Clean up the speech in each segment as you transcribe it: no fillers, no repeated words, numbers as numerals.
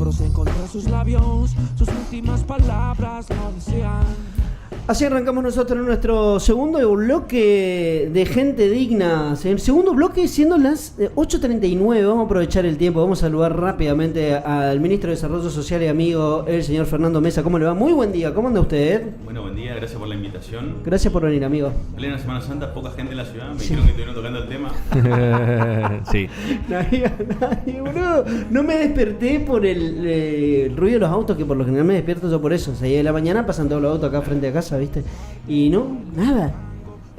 hombros encontré sus labios, sus últimas palabras lo decían. Así arrancamos nosotros en nuestro segundo bloque de Gente Digna. El segundo bloque siendo las 8:39. Vamos a aprovechar el tiempo. Vamos a saludar rápidamente al ministro de Desarrollo Social y amigo, el señor Fernando Mesa. ¿Cómo le va? Muy buen día. ¿Cómo anda usted? Bueno, buen día. Gracias por la invitación. Gracias por venir, amigo. Plena Semana Santa, poca gente en la ciudad. Me dijeron que estuvieron tocando el tema. Sí. Nadie, boludo. No me desperté por el ruido de los autos, que por lo general me despierto yo por eso. 6 de la mañana pasan todos los autos acá frente a casa, ¿viste? Y no, nada.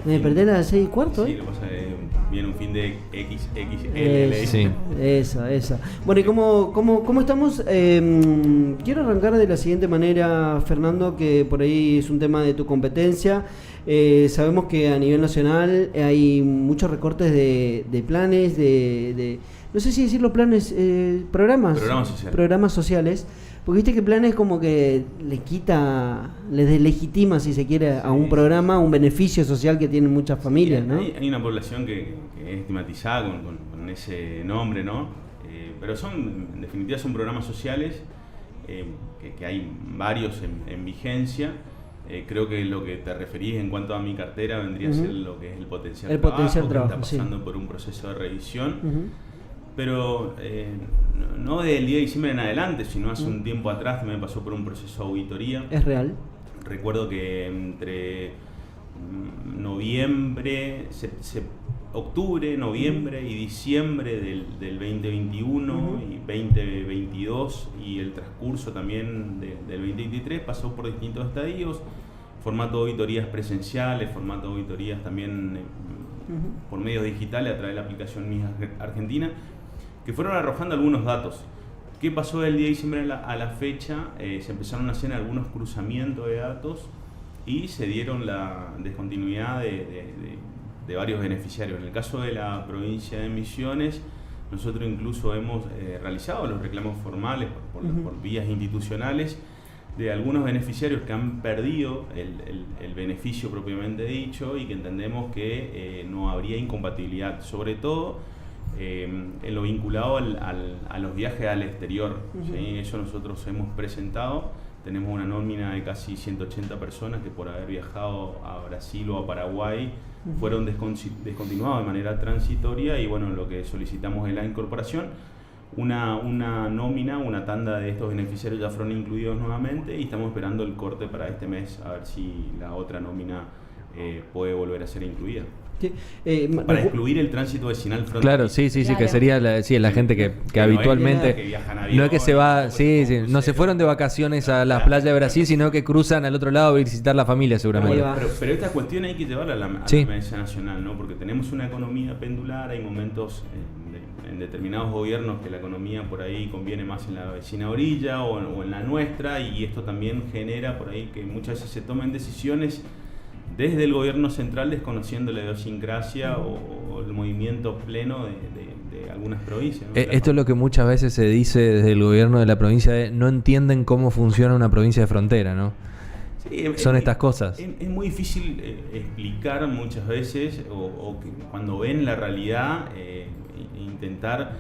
Me desperté a las 6:15. Sí, lo que pasa es que viene un fin de XXL. Sí. Eso. Bueno, ¿y cómo estamos? Quiero arrancar de la siguiente manera, Fernando, que por ahí es un tema de tu competencia. Sabemos que a nivel nacional hay muchos recortes de planes, de no sé si decir los planes, programas sociales. Porque viste que planes como que le deslegitima, si se quiere, a un programa, un beneficio social que tienen muchas familias, ¿no? Hay una población que es estigmatizada con ese nombre, ¿no? Pero en definitiva son programas sociales, que hay varios en vigencia. Creo que lo que te referís en cuanto a mi cartera vendría a ser lo que es el potencial trabajo, que está pasando por un proceso de revisión. Pero no del día de diciembre en adelante, sino hace un tiempo atrás también pasó por un proceso de auditoría. ¿Es real? Recuerdo que entre octubre, noviembre y diciembre del 2021 y 2022 y el transcurso también del 2023 pasó por distintos estadios, formato de auditorías presenciales, formato de auditorías también por medios digitales a través de la aplicación MIS Argentina, que fueron arrojando algunos datos. ¿Qué pasó del día de diciembre a la fecha? Se empezaron a hacer algunos cruzamientos de datos y se dieron la descontinuidad de varios beneficiarios. En el caso de la provincia de Misiones, nosotros incluso hemos realizado los reclamos formales por vías institucionales de algunos beneficiarios que han perdido el beneficio propiamente dicho y que entendemos que no habría incompatibilidad, sobre todo en lo vinculado a los viajes al exterior. ¿Sí? Eso nosotros hemos presentado. Tenemos una nómina de casi 180 personas que por haber viajado a Brasil o a Paraguay fueron descontinuados de manera transitoria y bueno, lo que solicitamos es la incorporación. Una nómina, una tanda de estos beneficiarios ya fueron incluidos nuevamente y estamos esperando el corte para este mes a ver si la otra nómina puede volver a ser incluida. Para excluir el tránsito vecinal fronterizo. Claro, sí, claro. Que sería la gente que habitualmente que viajan a avión, no es que se va, no se fueron de vacaciones a las playas de Brasil, sino que cruzan al otro lado a visitar la familia seguramente. Pero esta cuestión hay que llevarla a la mesa nacional, ¿no? Porque tenemos una economía pendular, hay momentos en determinados gobiernos que la economía por ahí conviene más en la vecina orilla o en la nuestra, y esto también genera por ahí que muchas veces se tomen decisiones desde el gobierno central desconociendo la idiosincrasia o el movimiento pleno de algunas provincias, ¿no? Esto es lo que muchas veces se dice desde el gobierno de la provincia, no entienden cómo funciona una provincia de frontera, ¿no? Sí, son estas cosas. Es muy difícil explicar muchas veces o que cuando ven la realidad intentar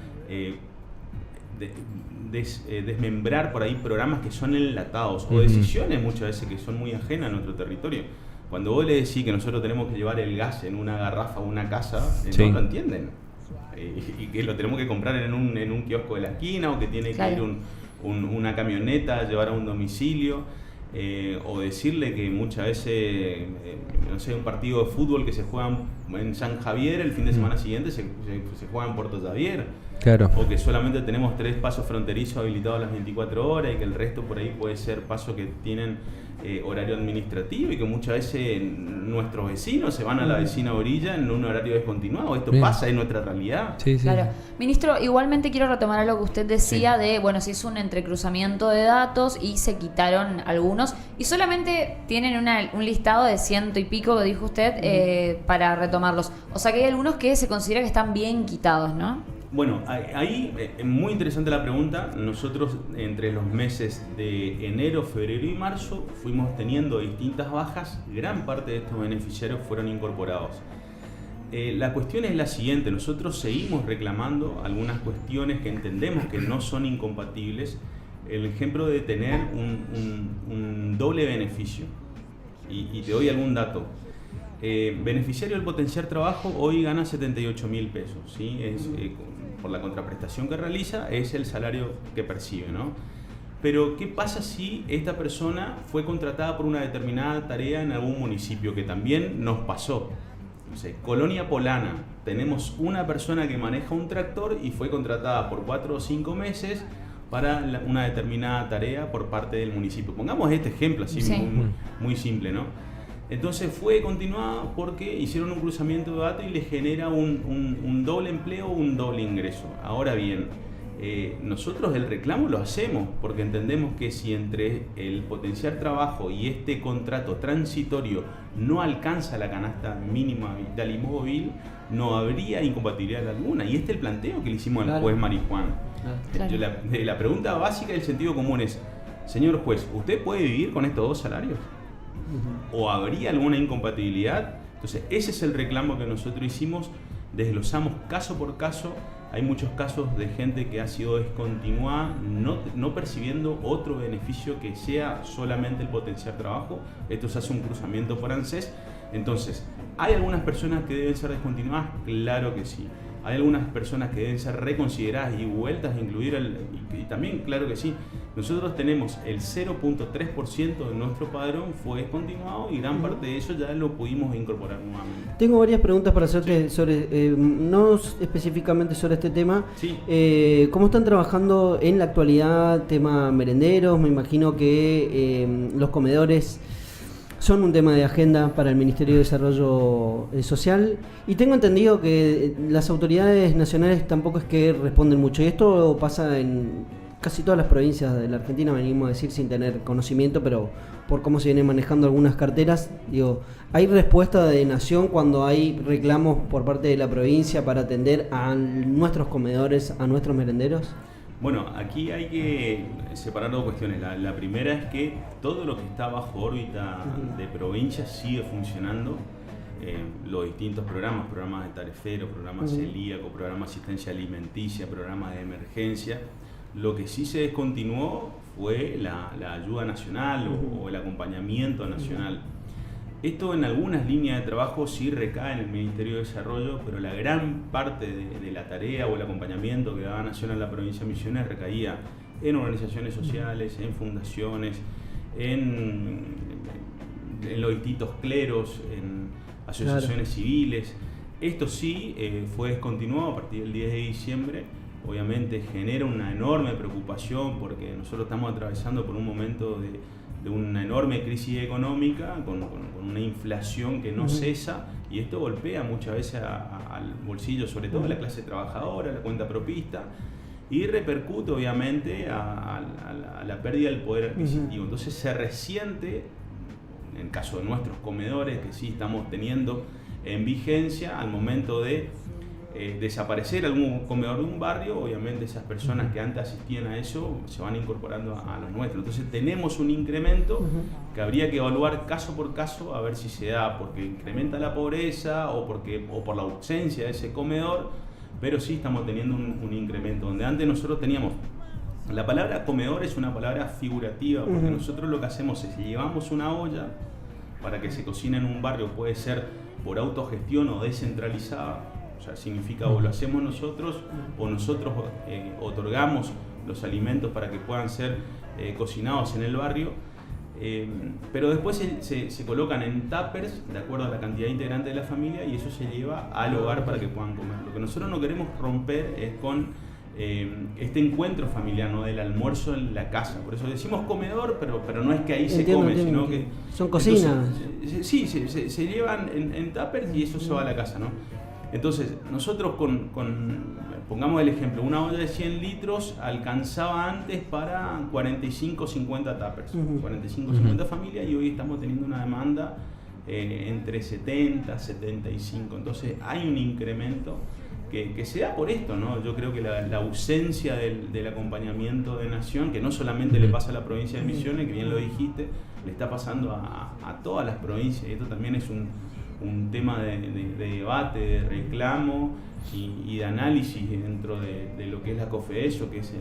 desmembrar por ahí programas que son enlatados o decisiones muchas veces que son muy ajenas a nuestro territorio. Cuando vos le decís que nosotros tenemos que llevar el gas en una garrafa o una casa, no lo entienden. Y que lo tenemos que comprar en un kiosco de la esquina o que tiene que ir una camioneta a llevar a un domicilio. O decirle que muchas veces, no sé, un partido de fútbol que se juega en San Javier, el fin de semana siguiente se juega en Puerto Javier. Claro. O que solamente tenemos 3 pasos fronterizos habilitados a las 24 horas y que el resto por ahí puede ser pasos que tienen horario administrativo y que muchas veces nuestros vecinos se van a la vecina orilla en un horario descontinuado. Esto pasa en nuestra realidad. Sí. Claro. Ministro, igualmente quiero retomar algo que usted decía de, bueno, si es un entrecruzamiento de datos y se quitaron algunos y solamente tienen un listado de 100 y pico, que dijo usted, para retomarlos. O sea que hay algunos que se considera que están bien quitados, ¿no? Bueno, ahí es muy interesante la pregunta. Nosotros entre los meses de enero, febrero y marzo fuimos teniendo distintas bajas. Gran parte de estos beneficiarios fueron incorporados. La cuestión es la siguiente. Nosotros seguimos reclamando algunas cuestiones que entendemos que no son incompatibles el ejemplo de tener un doble beneficio. Y te doy algún dato. Beneficiario del potenciar trabajo hoy gana 78.000 pesos, ¿sí? Por la contraprestación que realiza, es el salario que percibe, ¿no? Pero, ¿qué pasa si esta persona fue contratada por una determinada tarea en algún municipio? Que también nos pasó. No sé, Colonia Polana, tenemos una persona que maneja un tractor y fue contratada por 4 o 5 meses para una determinada tarea por parte del municipio. Pongamos este ejemplo así, sí, muy simple, ¿no? Entonces fue continuado porque hicieron un cruzamiento de datos y le genera un doble empleo, un doble ingreso. Ahora bien, nosotros el reclamo lo hacemos porque entendemos que si entre el potenciar trabajo y este contrato transitorio no alcanza la canasta mínima vital y móvil, no habría incompatibilidad alguna. Y este es el planteo que le hicimos al juez Marijuán. Claro. La pregunta básica del sentido común es: señor juez, ¿usted puede vivir con estos dos salarios? ¿O habría alguna incompatibilidad? Entonces ese es el reclamo que nosotros hicimos, desglosamos caso por caso. Hay muchos casos de gente que ha sido descontinuada, no percibiendo otro beneficio que sea solamente el potenciar trabajo. Esto se hace un cruzamiento por ANSES. Entonces, ¿hay algunas personas que deben ser descontinuadas? Claro que sí. Hay algunas personas que deben ser reconsideradas y vueltas a incluir, y también claro que sí. Nosotros tenemos el 0.3% de nuestro padrón fue descontinuado y gran parte de eso ya lo pudimos incorporar nuevamente. Tengo varias preguntas para hacerte sobre, no específicamente sobre este tema. Sí. ¿Cómo están trabajando en la actualidad tema merenderos? Me imagino que los comedores son un tema de agenda para el Ministerio de Desarrollo Social, y tengo entendido que las autoridades nacionales tampoco es que responden mucho, y esto pasa en casi todas las provincias de la Argentina, venimos a decir sin tener conocimiento, pero por cómo se vienen manejando algunas carteras, digo, ¿hay respuesta de Nación cuando hay reclamos por parte de la provincia para atender a nuestros comedores, a nuestros merenderos? Bueno, aquí hay que separar dos cuestiones. La primera es que todo lo que está bajo órbita de provincia sigue funcionando. Los distintos programas de tarefero, programas celíaco, programas de asistencia alimenticia, programas de emergencia. Lo que sí se descontinuó fue la ayuda nacional o el acompañamiento nacional. Esto en algunas líneas de trabajo sí recae en el Ministerio de Desarrollo, pero la gran parte de la tarea o el acompañamiento que daba Nación a la provincia de Misiones recaía en organizaciones sociales, en fundaciones, en los distintos cleros, en asociaciones civiles. Esto sí fue descontinuado a partir del 10 de diciembre. Obviamente genera una enorme preocupación porque nosotros estamos atravesando por un momento de una enorme crisis económica con una inflación que no cesa, y esto golpea muchas veces al bolsillo, sobre todo a la clase trabajadora, a la cuenta propista, y repercute obviamente a la pérdida del poder adquisitivo. Entonces se resiente, en el caso de nuestros comedores, que sí estamos teniendo en vigencia, al momento de desaparecer algún comedor de un barrio, obviamente esas personas que antes asistían a eso se van incorporando a los nuestros. Entonces tenemos un incremento que habría que evaluar caso por caso a ver si se da porque incrementa la pobreza o por la ausencia de ese comedor, pero sí estamos teniendo un incremento, donde antes nosotros teníamos, la palabra comedor es una palabra figurativa, porque nosotros lo que hacemos es llevamos una olla para que se cocine en un barrio, puede ser por autogestión o descentralizada. O sea, significa o lo hacemos nosotros o nosotros otorgamos los alimentos para que puedan ser cocinados en el barrio, pero después se colocan en tuppers de acuerdo a la cantidad integrante de la familia y eso se lleva al hogar para que puedan comer. Lo que nosotros no queremos romper es con este encuentro familiar, ¿no? Del almuerzo en la casa. Por eso decimos comedor, pero no es que ahí se come, sino que son cocinas. Sí, se llevan en tuppers y eso se va a la casa, ¿no? Entonces, nosotros pongamos el ejemplo, una olla de 100 litros alcanzaba antes para 45 o 50 tuppers, 45 o 50 familias, y hoy estamos teniendo una demanda entre 70 75. Entonces, hay un incremento que se da por esto, ¿no? Yo creo que la ausencia del acompañamiento de Nación, que no solamente le pasa a la provincia de Misiones, que bien lo dijiste, le está pasando a todas las provincias, y esto también es un tema de debate, de reclamo y de análisis dentro de lo que es la COFEDESO, que es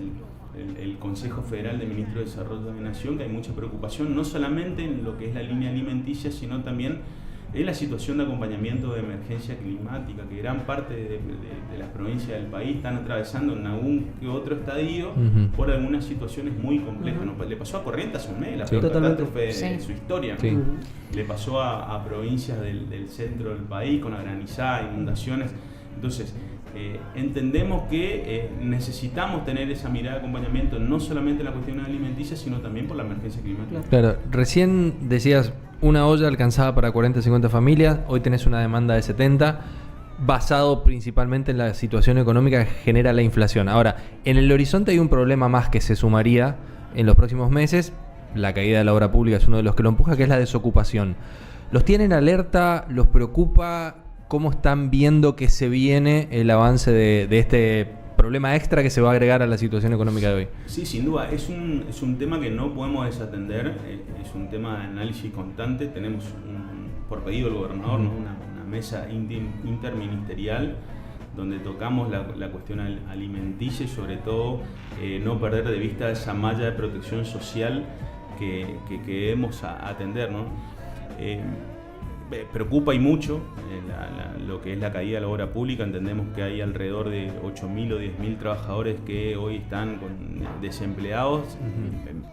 el Consejo Federal de Ministros de Desarrollo de Nación, que hay mucha preocupación, no solamente en lo que es la línea alimenticia, sino también en la situación de acompañamiento de emergencia climática, que gran parte de las provincias del país están atravesando en algún que otro estadio por algunas situaciones muy complejas. ¿No? Le pasó a Corrientes hace un mes, la peor catástrofe de su historia. Sí. Le pasó a provincias del centro del país con la granizada, inundaciones. Entonces, entendemos que necesitamos tener esa mirada de acompañamiento, no solamente en la cuestión alimenticia, sino también por la emergencia climática. Claro, recién decías una olla alcanzaba para 40 o 50 familias, hoy tenés una demanda de 70, basado principalmente en la situación económica que genera la inflación. Ahora, en el horizonte hay un problema más que se sumaría en los próximos meses, la caída de la obra pública es uno de los que lo empuja, que es la desocupación. ¿Los tienen alerta? ¿Los preocupa? ¿Cómo están viendo que se viene el avance de este problema extra que se va a agregar a la situación económica de hoy? Sí, sin duda, es un tema que no podemos desatender, es un tema de análisis constante. Tenemos, por pedido del gobernador, ¿no? una mesa interministerial donde tocamos la cuestión alimenticia y sobre todo no perder de vista esa malla de protección social que debemos atender, ¿no? Preocupa y mucho lo que es la caída de la obra pública. Entendemos que hay alrededor de 8.000 o 10.000 trabajadores que hoy están desempleados,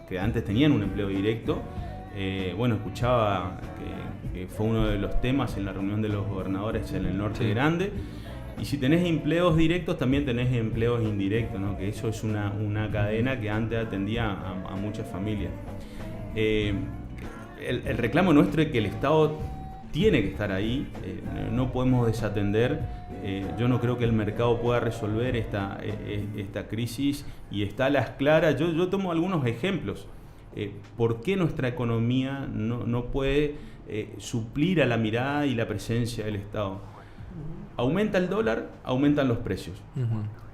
que antes tenían un empleo directo. Bueno, escuchaba que fue uno de los temas en la reunión de los gobernadores en el norte grande. Y si tenés empleos directos, también tenés empleos indirectos, ¿no? Que eso es una cadena que antes atendía a muchas familias. El reclamo nuestro es que el Estado tiene que estar ahí, no podemos desatender. Yo no creo que el mercado pueda resolver esta crisis y está a las claras. Yo tomo algunos ejemplos. ¿Por qué nuestra economía no puede suplir a la mirada y la presencia del Estado? Aumenta el dólar, aumentan los precios.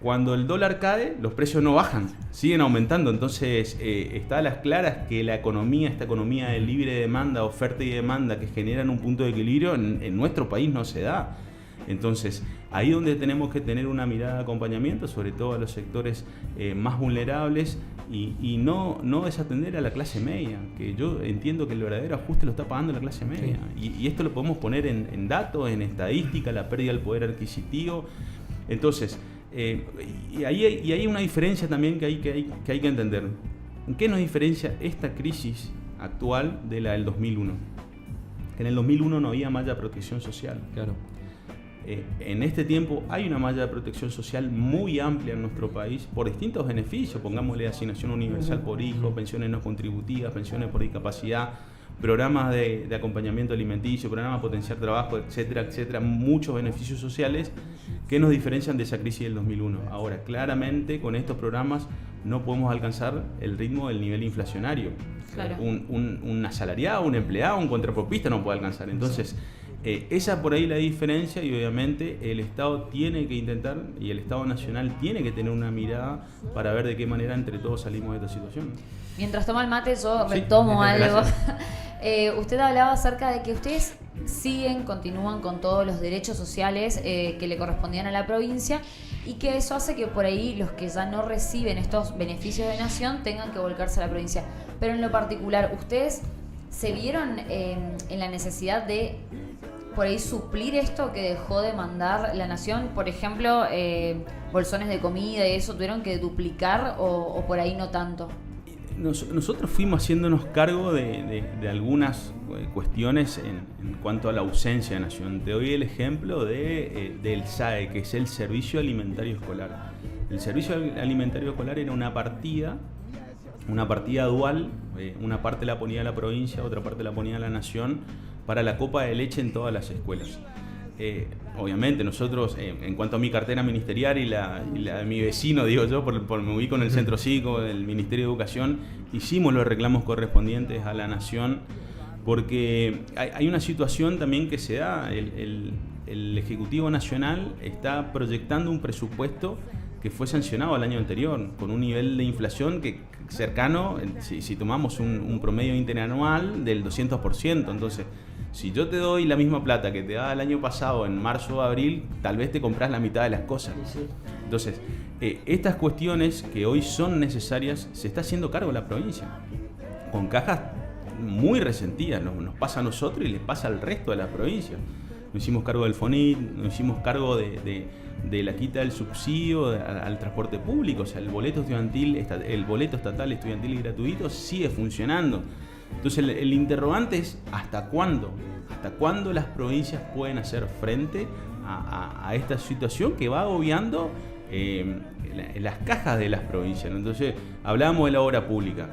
Cuando el dólar cae, los precios no bajan, siguen aumentando. Entonces, está a las claras que esta economía de libre demanda, oferta y demanda, que generan un punto de equilibrio, en nuestro país no se da. Entonces, ahí donde tenemos que tener una mirada de acompañamiento, sobre todo a los sectores más vulnerables, y no desatender a la clase media, que yo entiendo que el verdadero ajuste lo está pagando la clase media. Y esto lo podemos poner en datos, en estadística, la pérdida del poder adquisitivo. Entonces, y ahí hay una diferencia también que hay que entender. ¿En qué nos diferencia esta crisis actual de la del 2001? En el 2001 no había malla de protección social. Claro. En este tiempo hay una malla de protección social muy amplia en nuestro país por distintos beneficios, pongámosle asignación universal por hijo, pensiones no contributivas, pensiones por discapacidad, programas de acompañamiento alimenticio, programas de potenciar trabajo, etcétera, etcétera, muchos beneficios sociales que nos diferencian de esa crisis del 2001. Ahora, claramente con estos programas no podemos alcanzar el ritmo del nivel inflacionario. Claro. Un asalariado, un empleado, un contrapropista no puede alcanzar. Entonces, esa por ahí la diferencia, y obviamente el Estado tiene que intentar, y el Estado Nacional tiene que tener una mirada para ver de qué manera entre todos salimos de esta situación. Mientras toma el mate, yo retomo algo. Usted hablaba acerca de que ustedes continúan con todos los derechos sociales que le correspondían a la provincia, y que eso hace que por ahí los que ya no reciben estos beneficios de nación tengan que volcarse a la provincia. Pero en lo particular, ¿ustedes se vieron en la necesidad de por ahí suplir esto que dejó de mandar la nación? Por ejemplo, bolsones de comida y eso, ¿tuvieron que duplicar o por ahí no tanto? Nosotros fuimos haciéndonos cargo de algunas cuestiones en cuanto a la ausencia de nación. Te doy el ejemplo del SAE, que es el Servicio Alimentario Escolar. El Servicio Alimentario Escolar era una partida dual, una parte la ponía la provincia, otra parte la ponía la nación, para la copa de leche en todas las escuelas. Obviamente nosotros, en cuanto a mi cartera ministerial y la de mi vecino, digo yo, por me ubico en el centro cívico del Ministerio de Educación, hicimos los reclamos correspondientes a la nación, porque hay una situación también que se da. El Ejecutivo Nacional está proyectando un presupuesto que fue sancionado el año anterior, con un nivel de inflación que cercano, si tomamos un promedio interanual, del 200%. Entonces, si yo te doy la misma plata que te daba el año pasado en marzo o abril, tal vez te compras la mitad de las cosas. Entonces, estas cuestiones que hoy son necesarias se está haciendo cargo la provincia, con cajas muy resentidas. Nos pasa a nosotros y les pasa al resto de la provincia. Nos hicimos cargo del FONIT, nos hicimos cargo de la quita del subsidio al transporte público. O sea, el boleto estatal estudiantil y gratuito sigue funcionando. Entonces el interrogante es ¿hasta cuándo? ¿Hasta cuándo las provincias pueden hacer frente a esta situación que va agobiando las cajas de las provincias, ¿no? Entonces hablábamos de la obra pública.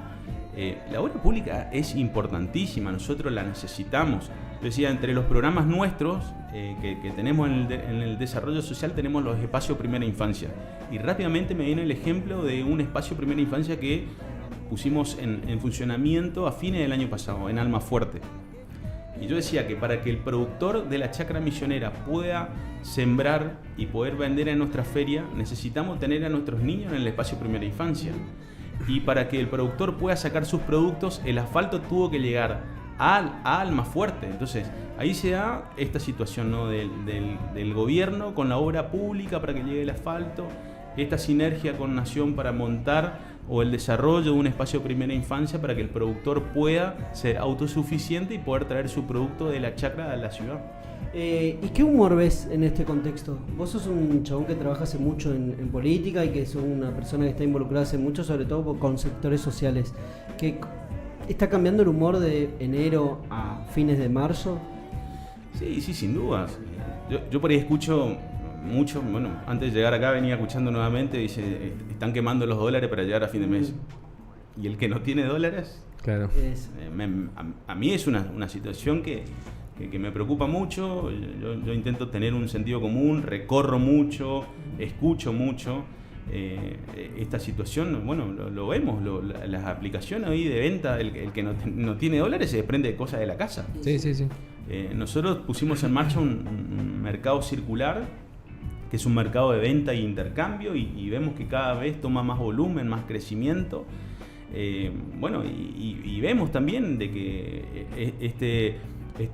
La obra pública es importantísima, nosotros la necesitamos. Yo decía, entre los programas nuestros que tenemos en el desarrollo social, tenemos los espacios primera infancia. Y rápidamente me viene el ejemplo de un espacio primera infancia que pusimos en funcionamiento a fines del año pasado, en Almafuerte. Y yo decía que para que el productor de la chacra misionera pueda sembrar y poder vender en nuestra feria, necesitamos tener a nuestros niños en el espacio primera infancia. Y para que el productor pueda sacar sus productos, el asfalto tuvo que llegar a Almafuerte. Entonces, ahí se da esta situación, ¿no? del gobierno con la obra pública para que llegue el asfalto, esta sinergia con Nación para montar o el desarrollo de un espacio de primera infancia para que el productor pueda ser autosuficiente y poder traer su producto de la chacra a la ciudad. ¿Y qué humor ves en este contexto? Vos sos un chabón que trabaja hace mucho en política y que sos una persona que está involucrada hace mucho, sobre todo con sectores sociales. ¿Qué está cambiando el humor de enero a fines de marzo? Sí, sin dudas. Yo por ahí escucho mucho, bueno, antes de llegar acá venía escuchando nuevamente, dice, están quemando los dólares para llegar a fin de mes. Y el que no tiene dólares, claro, a mí es una situación que me preocupa mucho. Yo intento tener un sentido común, recorro mucho, escucho mucho. Esta situación, bueno, lo vemos, las aplicaciones hoy de venta, el que no tiene dólares se desprende de cosas de la casa. Sí. Nosotros pusimos en marcha un mercado circular, que es un mercado de venta e intercambio, y vemos que cada vez toma más volumen, más crecimiento. Bueno, y vemos también de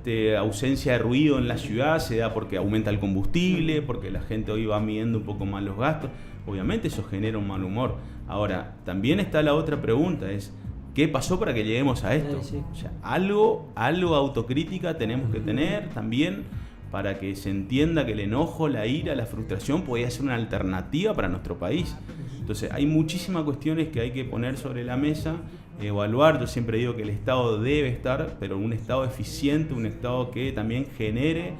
que ausencia de ruido en la ciudad se da porque aumenta el combustible, porque la gente hoy va midiendo un poco más los gastos. Obviamente eso genera un mal humor. Ahora, también está la otra pregunta, es ¿qué pasó para que lleguemos a esto? Sí. O sea, algo autocrítica tenemos que tener también, para que se entienda que el enojo, la ira, la frustración podía ser una alternativa para nuestro país. Entonces hay muchísimas cuestiones que hay que poner sobre la mesa, evaluar. Yo siempre digo que el Estado debe estar, pero un Estado eficiente, un Estado que también genere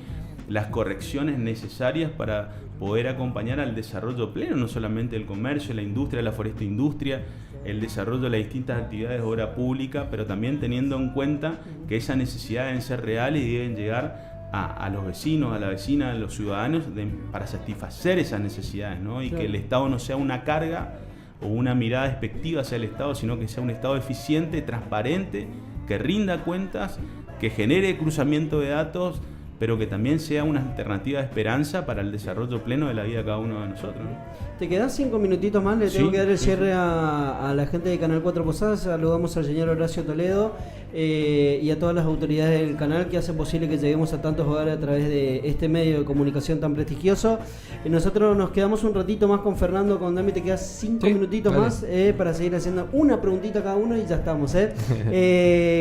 las correcciones necesarias para poder acompañar al desarrollo pleno, no solamente del comercio, la industria, la forestoindustria, el desarrollo de las distintas actividades de obra pública, pero también teniendo en cuenta que esas necesidades deben ser reales y deben llegar a los vecinos, a la vecina, a los ciudadanos, para satisfacer esas necesidades, ¿no? Y claro, que el Estado no sea una carga o una mirada despectiva hacia el Estado, sino que sea un Estado eficiente, transparente, que rinda cuentas, que genere cruzamiento de datos, pero que también sea una alternativa de esperanza para el desarrollo pleno de la vida de cada uno de nosotros, ¿no? ¿Te quedan 5 minutitos más? Le tengo que dar el cierre a la gente de Canal 4 Posadas. Saludamos al señor Horacio Toledo y a todas las autoridades del canal que hacen posible que lleguemos a tantos hogares a través de este medio de comunicación tan prestigioso. Nosotros nos quedamos un ratito más con Fernando, con Dami. Te quedas 5 minutitos más para seguir haciendo una preguntita cada uno y ya estamos.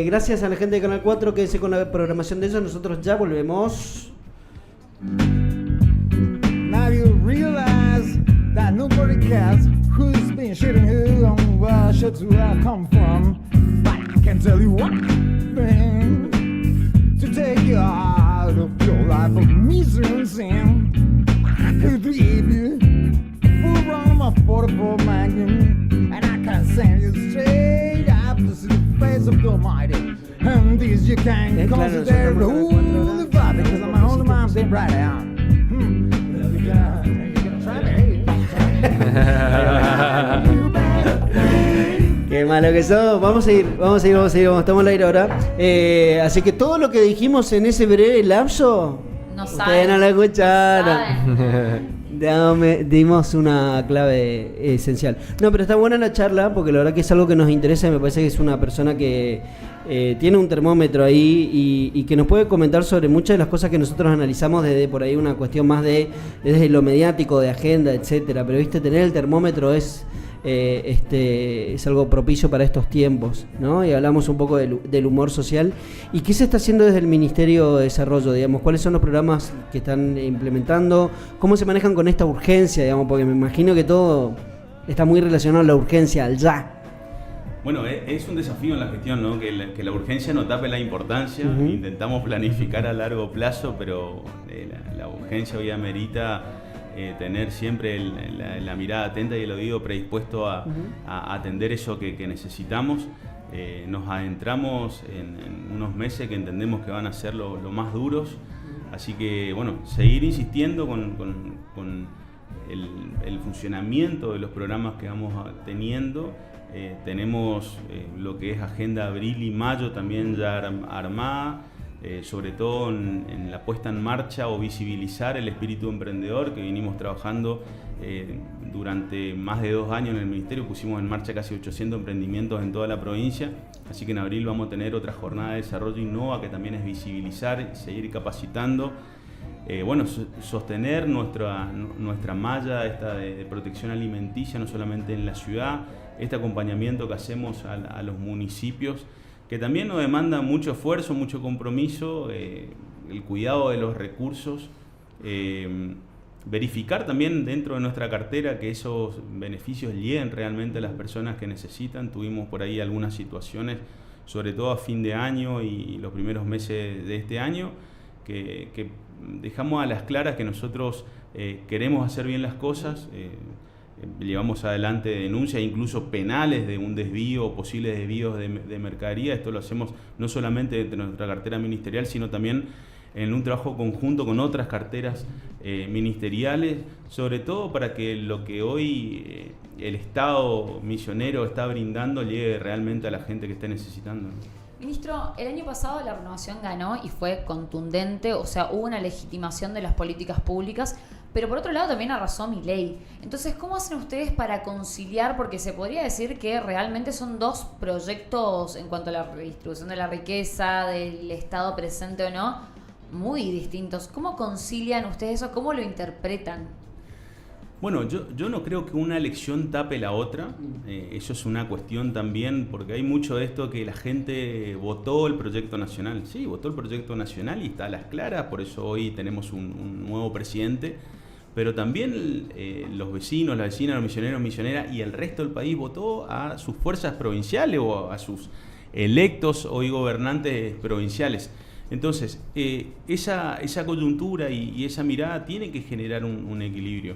Gracias a la gente de Canal 4, quédese con la programación de ellos. Nosotros ya volvemos. Now you realize that nobody cares who's been shitting who and where shit will come from. But I can tell you one thing to take you out of your life of misery and sin. I could leave you full on my 44 Magnum, and I can send you straight up to see the face of the Almighty. And this you can consider the holy vibe, because I'm my only mom's in right now. Qué malo que sos. Vamos a ir, estamos al aire ahora. Así que todo lo que dijimos en ese breve lapso, no ustedes no lo escucharon. Dimos una clave esencial. No, pero está buena la charla porque la verdad que es algo que nos interesa y me parece que es una persona que tiene un termómetro ahí y que nos puede comentar sobre muchas de las cosas que nosotros analizamos desde por ahí una cuestión más desde lo mediático, de agenda, etcétera. Pero viste, tener el termómetro es algo propicio para estos tiempos, ¿no? Y hablamos un poco del humor social. ¿Y qué se está haciendo desde el Ministerio de Desarrollo, digamos? ¿Cuáles son los programas que están implementando? ¿Cómo se manejan con esta urgencia, digamos? Porque me imagino que todo está muy relacionado a la urgencia, al ya. Bueno, es un desafío en la gestión, ¿no? Que la urgencia no tape la importancia. Intentamos planificar a largo plazo, pero la urgencia hoy amerita tener siempre la mirada atenta y el oído predispuesto a atender eso que necesitamos. Nos adentramos en unos meses que entendemos que van a ser lo más duros, así que bueno, seguir insistiendo con el funcionamiento de los programas que vamos teniendo. Tenemos lo que es agenda abril y mayo también ya armada, sobre todo en la puesta en marcha o visibilizar el espíritu emprendedor que venimos trabajando durante más de 2 años en el Ministerio. Pusimos en marcha casi 800 emprendimientos en toda la provincia, así que en abril vamos a tener otra jornada de desarrollo Innova que también es visibilizar y seguir capacitando. Sostener nuestra malla esta de protección alimenticia, no solamente en la ciudad, este acompañamiento que hacemos a los municipios, que también nos demanda mucho esfuerzo, mucho compromiso, el cuidado de los recursos, verificar también dentro de nuestra cartera que esos beneficios lleguen realmente a las personas que necesitan. Tuvimos por ahí algunas situaciones, sobre todo a fin de año y los primeros meses de este año, que dejamos a las claras que nosotros queremos hacer bien las cosas. Llevamos adelante denuncias, incluso penales de un desvío o posibles desvíos de mercadería. Esto lo hacemos no solamente dentro de nuestra cartera ministerial, sino también en un trabajo conjunto con otras carteras ministeriales, sobre todo para que lo que hoy el Estado misionero está brindando llegue realmente a la gente que está necesitando, ¿no? Ministro, el año pasado la Renovación ganó y fue contundente, o sea, hubo una legitimación de las políticas públicas, pero por otro lado también arrasó Milei. Entonces, ¿cómo hacen ustedes para conciliar? Porque se podría decir que realmente son 2 proyectos en cuanto a la redistribución de la riqueza, del Estado presente o no, muy distintos. ¿Cómo concilian ustedes eso? ¿Cómo lo interpretan? Bueno, yo no creo que una elección tape la otra, eso es una cuestión también, porque hay mucho de esto que la gente votó el proyecto nacional. Sí, votó el proyecto nacional y está a las claras, por eso hoy tenemos un nuevo presidente, pero también los vecinos, las vecinas, los misioneros, misioneras y el resto del país votó a sus fuerzas provinciales o a sus electos hoy gobernantes provinciales. Entonces, esa coyuntura y esa mirada tiene que generar un equilibrio.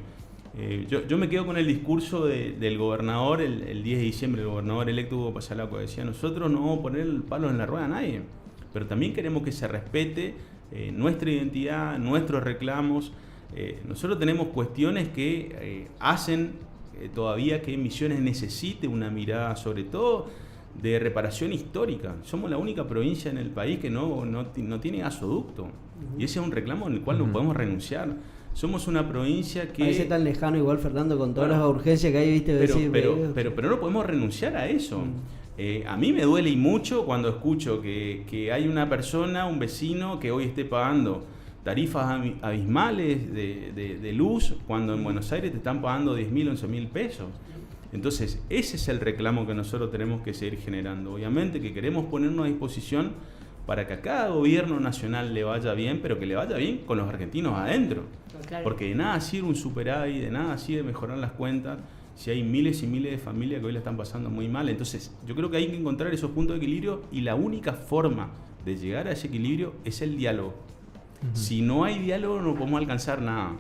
Yo me quedo con el discurso del gobernador el 10 de diciembre, el gobernador electo Hugo Pasalaco decía: nosotros no vamos a poner el palo en la rueda a nadie, pero también queremos que se respete nuestra identidad, nuestros reclamos. Nosotros tenemos cuestiones que hacen todavía que Misiones necesite una mirada, sobre todo de reparación histórica. Somos la única provincia en el país que no tiene gasoducto, y ese es un reclamo en el cual no podemos renunciar. Somos una provincia que... Parece tan lejano igual, Fernando, con todas las urgencias que hay, viste. Pero no podemos renunciar a eso. A mí me duele y mucho cuando escucho que hay una persona, un vecino, que hoy esté pagando tarifas abismales de luz, cuando en Buenos Aires te están pagando 10.000, 11.000 pesos. Entonces, ese es el reclamo que nosotros tenemos que seguir generando. Obviamente que queremos ponernos a disposición para que a cada gobierno nacional le vaya bien, pero que le vaya bien con los argentinos adentro. Claro. Porque de nada sirve un superávit, de nada sirve mejorar las cuentas si hay miles y miles de familias que hoy la están pasando muy mal. Entonces, yo creo que hay que encontrar esos puntos de equilibrio, y la única forma de llegar a ese equilibrio es el diálogo. Si no hay diálogo no podemos alcanzar nada.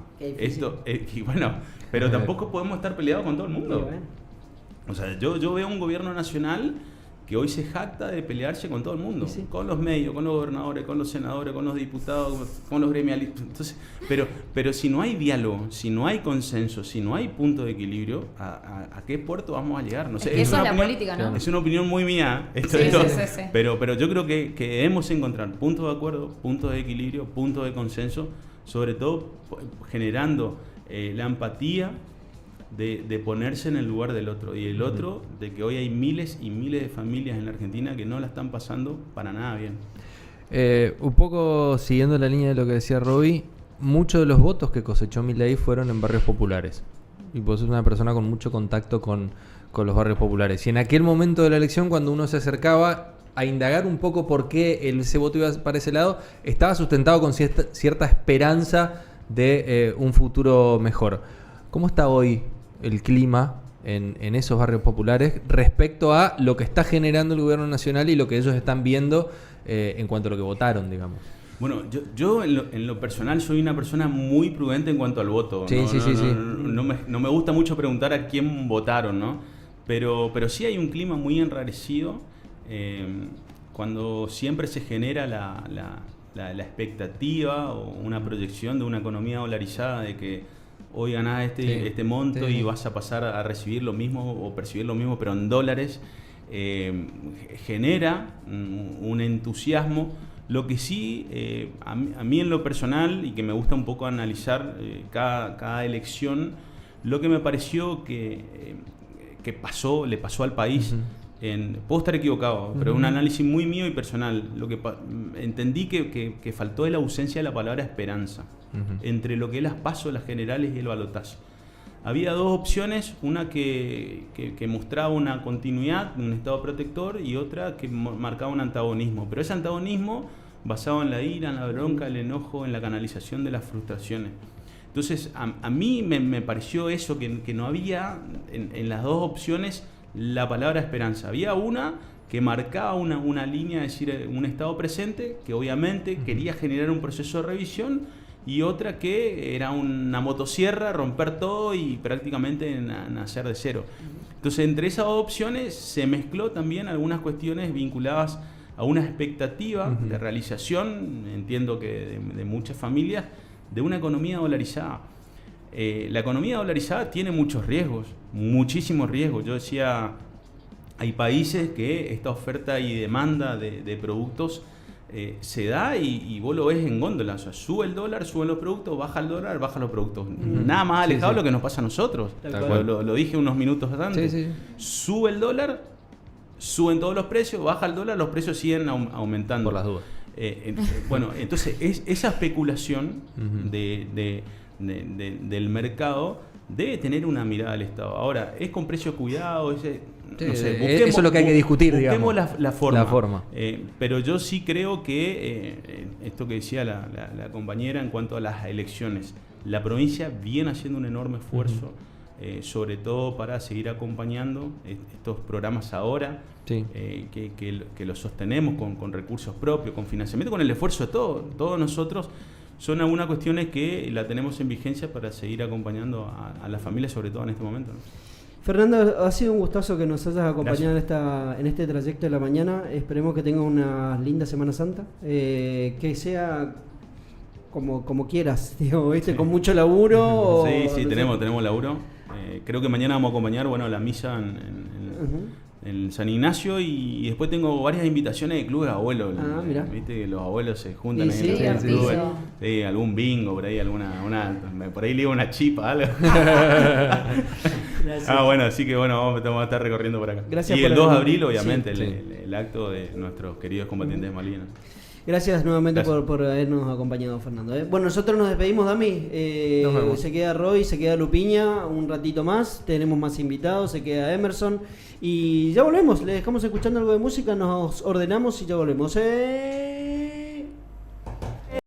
Pero tampoco podemos estar peleados con todo el mundo. O sea, yo veo un gobierno nacional que hoy se jacta de pelearse con todo el mundo, con los medios, con los gobernadores, con los senadores, con los diputados, con los gremialistas. Entonces, pero si no hay diálogo, si no hay consenso, si no hay punto de equilibrio, ¿a qué puerto vamos a llegar? No sé, eso es la política, ¿no? Es una opinión muy mía, sí. Pero yo creo que debemos encontrar puntos de acuerdo, puntos de equilibrio, puntos de consenso, sobre todo generando la empatía de ponerse en el lugar del otro. Y el otro, de que hoy hay miles y miles de familias en la Argentina que no la están pasando para nada bien. Un poco siguiendo la línea de lo que decía Roby, muchos de los votos que cosechó Milei fueron en barrios populares. Y vos sos una persona con mucho contacto con los barrios populares. Y en aquel momento de la elección, cuando uno se acercaba a indagar un poco por qué ese voto iba para ese lado, estaba sustentado con cierta esperanza de un futuro mejor. ¿Cómo está hoy el clima en esos barrios populares respecto a lo que está generando el gobierno nacional y lo que ellos están viendo en cuanto a lo que votaron, digamos? Bueno, yo en lo personal soy una persona muy prudente en cuanto al voto. Sí. No me gusta mucho preguntar a quién votaron, ¿no? Pero sí hay un clima muy enrarecido cuando siempre se genera la expectativa o una proyección de una economía dolarizada de que hoy ganás este monto y vas a pasar a recibir lo mismo o percibir lo mismo, pero en dólares. Genera un entusiasmo. Lo que sí, a mí en lo personal, y que me gusta un poco analizar cada elección, lo que me pareció que le pasó al país, puedo estar equivocado, pero es un análisis muy mío y personal. Lo que entendí que faltó de la ausencia de la palabra esperanza entre lo que es las PASO, las generales y el balotaje. Había dos opciones, una que mostraba una continuidad, un estado protector, y otra que marcaba un antagonismo. Pero ese antagonismo basado en la ira, en la bronca, el enojo, en la canalización de las frustraciones. Entonces, a mí me pareció eso, que no había en las dos opciones la palabra esperanza. Había una que marcaba una línea, es decir, un estado presente, que obviamente quería generar un proceso de revisión, y otra que era una motosierra, romper todo y prácticamente nacer de cero. Entonces, entre esas dos opciones se mezcló también algunas cuestiones vinculadas a una expectativa de realización, entiendo que de muchas familias, de una economía dolarizada. La economía dolarizada tiene muchos riesgos, muchísimos riesgos. Yo decía, hay países que esta oferta y demanda de productos se da y vos lo ves en góndola. O sea, sube el dólar, suben los productos, baja el dólar, bajan los productos. Nada más alejado de lo que nos pasa a nosotros. Lo dije unos minutos antes. Sube el dólar, suben todos los precios, baja el dólar, los precios siguen aumentando. Por las dudas. Bueno, entonces esa especulación del mercado debe tener una mirada del Estado. Ahora, es con precio cuidado, no sé, eso es lo que hay que discutir, busquemos digamos. La forma. La pero yo sí creo que esto que decía la compañera en cuanto a las elecciones, la provincia viene haciendo un enorme esfuerzo, sobre todo para seguir acompañando estos programas ahora, que los sostenemos con recursos propios, con financiamiento, con el esfuerzo de todos nosotros. Son algunas cuestiones que la tenemos en vigencia para seguir acompañando a las familias, sobre todo en este momento, ¿no? Fernando, ha sido un gustazo que nos hayas acompañado en este trayecto de la mañana. Esperemos que tenga una linda Semana Santa, que sea como quieras, digo, ¿viste? Con mucho laburo. Sí, tenemos laburo. Creo que mañana vamos a acompañar la misa en San Ignacio, y después tengo varias invitaciones de clubes de abuelos. Mira. Viste que los abuelos se juntan ahí sí, en los clubes. Sí, algún bingo por ahí, por ahí le digo una chipa, algo. Bueno, así que vamos a estar recorriendo por acá. Gracias. Y el 2 de abril, obviamente, el acto de nuestros queridos combatientes de Malvinas. Gracias nuevamente por habernos acompañado, Fernando. Bueno, nosotros nos despedimos, Dami. Se queda Roy, se queda Lupiña un ratito más. Tenemos más invitados, se queda Emerson. Y ya volvemos. Le dejamos escuchando algo de música, nos ordenamos y ya volvemos.